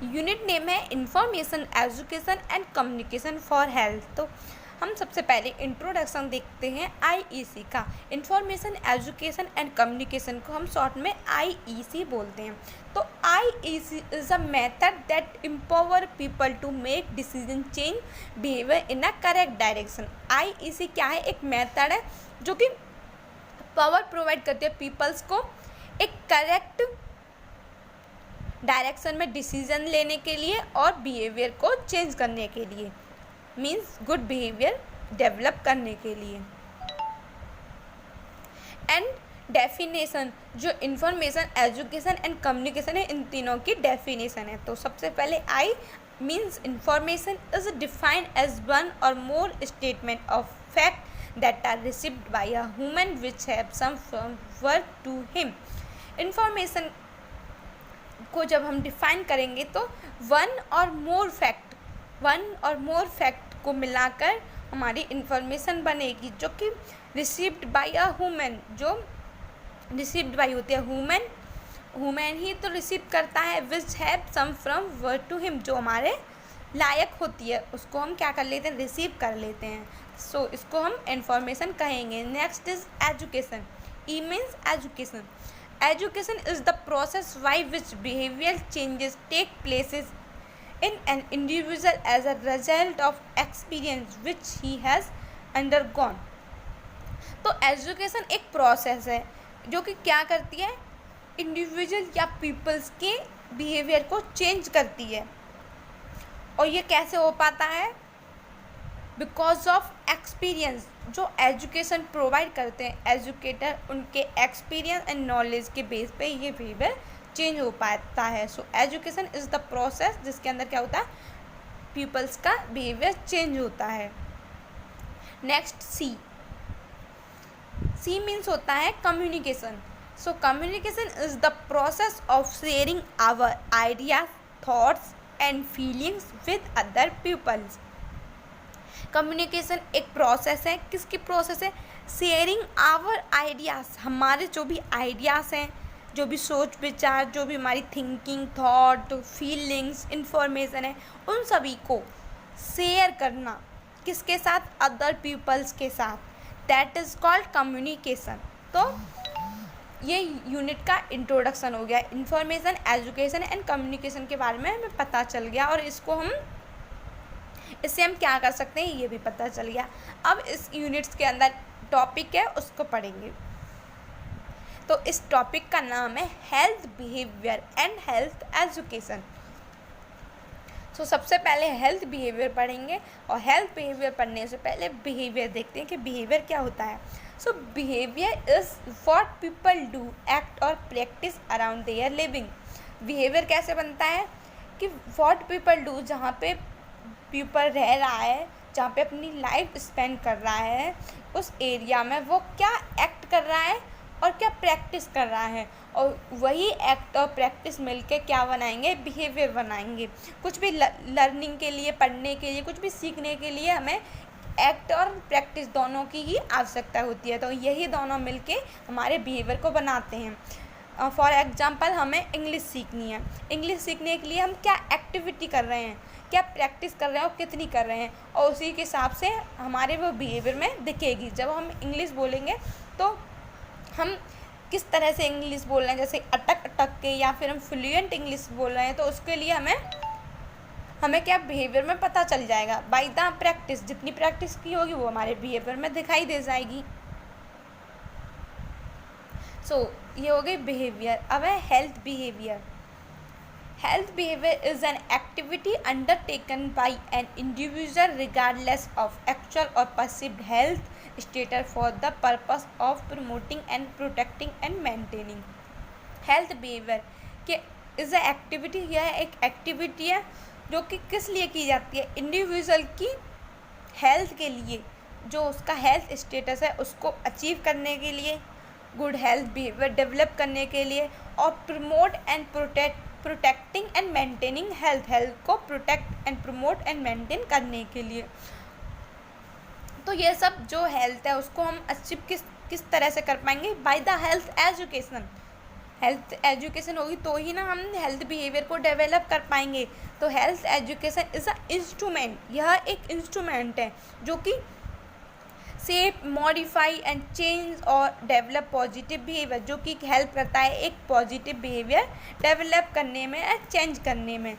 Unit name है information education and communication for health. तो हम सबसे पहले इंट्रोडक्शन देखते हैं आईईसी का। इंफॉर्मेशन एजुकेशन एंड कम्युनिकेशन को हम शॉर्ट में आईईसी बोलते हैं। तो IEC is a method that empower people to make decision, change behaviour in a correct direction. IEC क्या है? एक मेथड है जो कि पावर प्रोवाइड करती है पीपल्स को एक करेक्ट डायरेक्शन में डिसीजन लेने के लिए और बिहेवियर को चेंज करने के लिए, मीन्स गुड बिहेवियर डेवलप करने के लिए। एंड डेफिनेशन, जो इंफॉर्मेशन एजुकेशन एंड कम्युनिकेशन है, इन तीनों की डेफिनेशन है। तो सबसे पहले I means information is defined as one or more statement of fact that are received by a human which have some worth to him. Information को जब हम डिफाइन करेंगे तो वन और मोर फैक्ट को मिलाकर हमारी इंफॉर्मेशन बनेगी, जो कि रिसीव्ड बाय अ ह्यूमन, जो रिसीव्ड बाय होती है ह्यूमन ही तो रिसीव करता है, which have some from worth to him, जो हमारे लायक होती है उसको हम क्या कर लेते हैं? रिसीव कर लेते हैं। सो इसको हम इंफॉर्मेशन कहेंगे। Next is education. E means education. Education is the process by which behavioral changes take places in an individual as a result of experience which he has undergone। तो एजुकेशन एक process है जो कि क्या करती है? Individual या peoples के बिहेवियर को चेंज करती है। और ये कैसे हो पाता है? Because of experience. जो एजुकेशन प्रोवाइड करते हैं एजुकेटर, उनके एक्सपीरियंस एंड नॉलेज के बेस पे ये बिहेवियर चेंज हो पाता है। So education is the process जिसके अंदर क्या होता है? पीपल्स का बिहेवियर चेंज होता है। नेक्स्ट सी मीन्स होता है communication. So communication is the process of sharing our ideas, thoughts and feelings with other peoples. Communication एक प्रोसेस है। किसकी प्रोसेस है? शेयरिंग आवर आइडियाज़, हमारे जो भी आइडियाज़ हैं, जो भी सोच विचार, जो भी हमारी थिंकिंग, थॉट, फीलिंग्स, इंफॉर्मेशन है, उन सभी को शेयर करना। किसके साथ? अदर पीपल्स के साथ। That is called communication. तो ये यूनिट का इंट्रोडक्शन हो गया। इंफॉर्मेशन एजुकेशन एंड कम्युनिकेशन के बारे में हमें पता चल गया और इससे हम क्या कर सकते हैं ये भी पता चल गया। अब इस यूनिट्स के अंदर टॉपिक है उसको पढ़ेंगे। तो इस टॉपिक का नाम है health behaviour and health education. So सबसे पहले हेल्थ बिहेवियर पढ़ेंगे और हेल्थ बिहेवियर पढ़ने से पहले बिहेवियर देखते हैं कि बिहेवियर क्या होता है। So behaviour is what people do, act और practice around their living. Behaviour कैसे बनता है? कि व्हाट पीपल डू, जहाँ पे पीपल रह रहा है, जहाँ पे अपनी लाइफ स्पेंड कर रहा है, उस एरिया में वो क्या एक्ट कर रहा है और क्या प्रैक्टिस कर रहा है, और वही एक्ट और प्रैक्टिस मिलके क्या बनाएंगे? बिहेवियर बनाएंगे। कुछ भी लर्निंग के लिए, पढ़ने के लिए, कुछ भी सीखने के लिए हमें एक्ट और प्रैक्टिस दोनों की ही आवश्यकता होती है। तो यही दोनों मिलके हमारे बिहेवियर को बनाते हैं। फॉर एग्जांपल हमें इंग्लिश सीखनी है। इंग्लिश सीखने के लिए हम क्या एक्टिविटी कर रहे हैं, क्या प्रैक्टिस कर रहे हैं और कितनी कर रहे हैं, और उसी के हिसाब से हमारे वो बिहेवियर में दिखेगी। जब हम इंग्लिश बोलेंगे तो हम किस तरह से इंग्लिश बोल रहे हैं, जैसे अटक अटक के, या फिर हम फ्लुएंट इंग्लिश बोल रहे हैं, तो उसके लिए हमें क्या बिहेवियर में पता चल जाएगा। बाय द प्रैक्टिस, जितनी प्रैक्टिस की होगी वो हमारे बिहेवियर में दिखाई दे जाएगी। सो ये हो गई बिहेवियर। अब है health behaviour. Health behavior is an activity undertaken by an individual regardless of actual or perceived health status for the purpose of promoting and protecting and maintaining health behavior के is a activity, यह एक activity है जो कि किस लिए की जाती है? इंडिविजुअल की हेल्थ के लिए, जो उसका हेल्थ स्टेटस है उसको अचीव करने के लिए, गुड हेल्थ बिहेवियर डेवलप करने के लिए, और promote and protecting and maintaining health को protect and promote and maintain करने के लिए। तो ये सब जो हेल्थ है उसको हम अचीव किस तरह से कर पाएंगे? By the health education. Health education होगी तो ही ना हम हेल्थ बिहेवियर को डेवलप कर पाएंगे। तो health education is a instrument, यह एक इंस्ट्रूमेंट है जो कि शेप, मॉडिफाई एंड चेंज और डेवलप पॉजिटिव बिहेवियर, जो कि हेल्प करता है एक पॉजिटिव बिहेवियर डेवलप करने में या चेंज करने में।